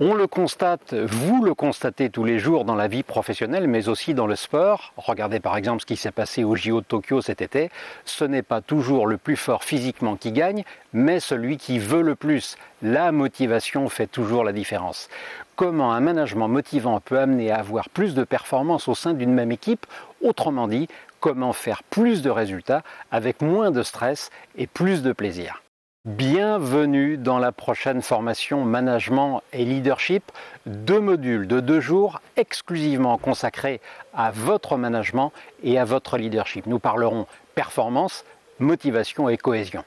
On le constate, vous le constatez tous les jours dans la vie professionnelle, mais aussi dans le sport. Regardez par exemple ce qui s'est passé au JO de Tokyo cet été. Ce n'est pas toujours le plus fort physiquement qui gagne, mais celui qui veut le plus. La motivation fait toujours la différence. Comment un management motivant peut amener à avoir plus de performance au sein d'une même équipe? Autrement dit, comment faire plus de résultats avec moins de stress et plus de plaisir? Bienvenue dans la prochaine formation Management et Leadership, 2 modules de 2 jours exclusivement consacrés à votre management et à votre leadership. Nous parlerons performance, motivation et cohésion.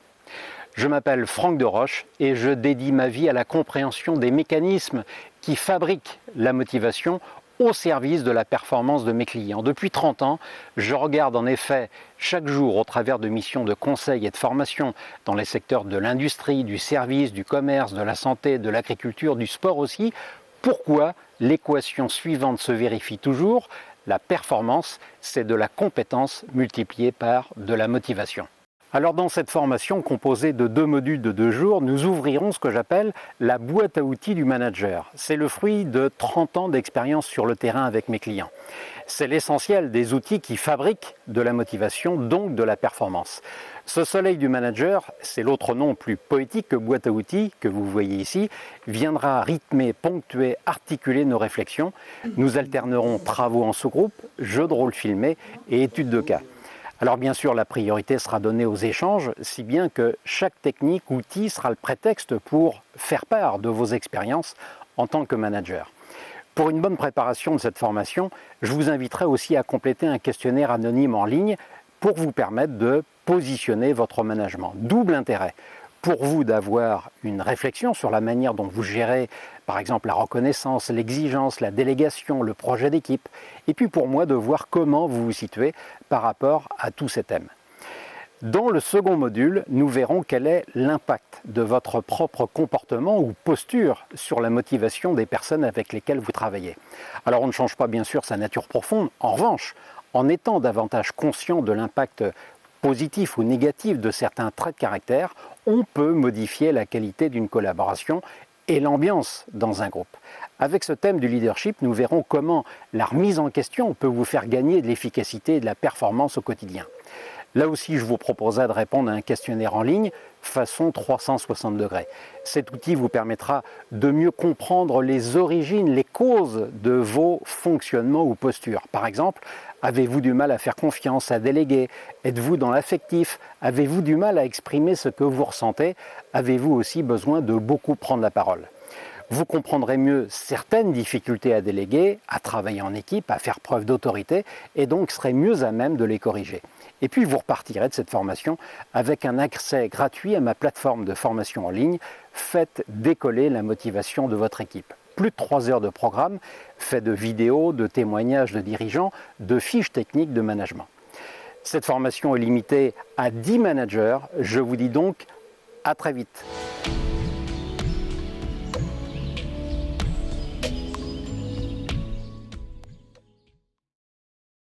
Je m'appelle Franck Deroche et je dédie ma vie à la compréhension des mécanismes qui fabriquent la motivation au service de la performance de mes clients. Depuis 30 ans, je regarde en effet chaque jour au travers de missions de conseil et de formation dans les secteurs de l'industrie, du service, du commerce, de la santé, de l'agriculture, du sport aussi, pourquoi l'équation suivante se vérifie toujours. La performance, c'est de la compétence multipliée par de la motivation. Alors dans cette formation composée de 2 modules de 2 jours, nous ouvrirons ce que j'appelle la boîte à outils du manager. C'est le fruit de 30 ans d'expérience sur le terrain avec mes clients. C'est l'essentiel des outils qui fabriquent de la motivation, donc de la performance. Ce soleil du manager, c'est l'autre nom plus poétique que boîte à outils que vous voyez ici, viendra rythmer, ponctuer, articuler nos réflexions. Nous alternerons travaux en sous-groupe, jeux de rôle filmés et études de cas. Alors bien sûr, la priorité sera donnée aux échanges, si bien que chaque technique, outil sera le prétexte pour faire part de vos expériences en tant que manager. Pour une bonne préparation de cette formation, je vous inviterai aussi à compléter un questionnaire anonyme en ligne pour vous permettre de positionner votre management. Double intérêt. Pour vous d'avoir une réflexion sur la manière dont vous gérez, par exemple, la reconnaissance, l'exigence, la délégation, le projet d'équipe. Et puis pour moi, de voir comment vous vous situez par rapport à tous ces thèmes. Dans le second module, nous verrons quel est l'impact de votre propre comportement ou posture sur la motivation des personnes avec lesquelles vous travaillez. Alors on ne change pas bien sûr sa nature profonde. En revanche, en étant davantage conscient de l'impact positif ou négatif de certains traits de caractère, on peut modifier la qualité d'une collaboration et l'ambiance dans un groupe. Avec ce thème du leadership, nous verrons comment la remise en question peut vous faire gagner de l'efficacité et de la performance au quotidien. Là aussi, je vous proposerai de répondre à un questionnaire en ligne façon 360 degrés. Cet outil vous permettra de mieux comprendre les origines, les causes de vos fonctionnements ou postures. Par exemple, avez-vous du mal à faire confiance, à déléguer? Êtes-vous dans l'affectif? Avez-vous du mal à exprimer ce que vous ressentez? Avez-vous aussi besoin de beaucoup prendre la parole? Vous comprendrez mieux certaines difficultés à déléguer, à travailler en équipe, à faire preuve d'autorité et donc serez mieux à même de les corriger. Et puis vous repartirez de cette formation avec un accès gratuit à ma plateforme de formation en ligne. Faites décoller la motivation de votre équipe. Plus de 3 heures de programme, fait de vidéos, de témoignages de dirigeants, de fiches techniques de management. Cette formation est limitée à 10 managers. Je vous dis donc à très vite.